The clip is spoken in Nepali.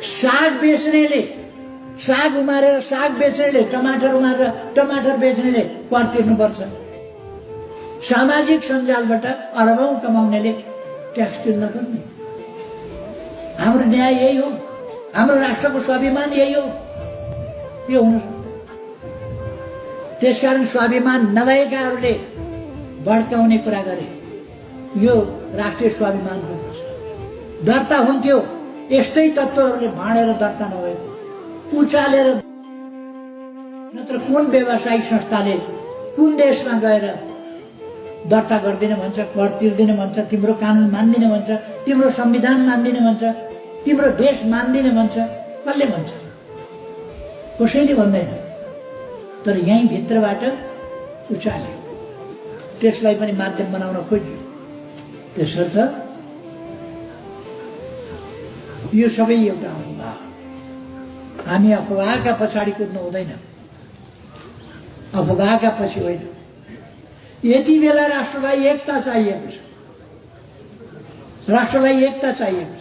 साग बेच्नेले साग उमारेर साग बेच्नेले टमाटर उमारेर टमाटर बेच्नेले कर तिर्नुपर्छ। सामाजिक सञ्जालबाट अरबौं कमाउनेले ट्याक्स तिर्न पर्ने। हाम्रो न्याय यही हो, हाम्रो राष्ट्रको स्वाभिमान यही हो। यो हुन सक्दैन। त्यसकारण स्वाभिमान नभएकाहरूले भड्काउने कुरा गरे। यो राष्ट्रिय स्वाभिमान हुनुपर्छ। दर्ता हुन्थ्यो, यस्तै तत्त्वहरूले भाँडेर दर्ता नभएको उचालेर। नत्र कुन व्यवसायिक संस्थाले कुन देशमा गएर दर्ता गर्दिन भन्छ, कर तिर्दिन भन्छ, तिम्रो कानुन मान्दिन भन्छ, तिम्रो संविधान मान्दिन भन्छ, तिम्रो देश मान्दिन भन्छ? कसले भन्छ? कसैले भन्दैन। तर यही भित्रबाट उचाल्यो, त्यसलाई पनि माध्यम बनाउन खोज्यो। त्यसर्थ यो सबै एउटा अफवाह। हामी अफवाहका पछाडि कुद्नु हुँदैन, अफवाहका पछि होइन। यति बेला राष्ट्रलाई एकता चाहिएको छ, राष्ट्रलाई एकता चाहिएको छ।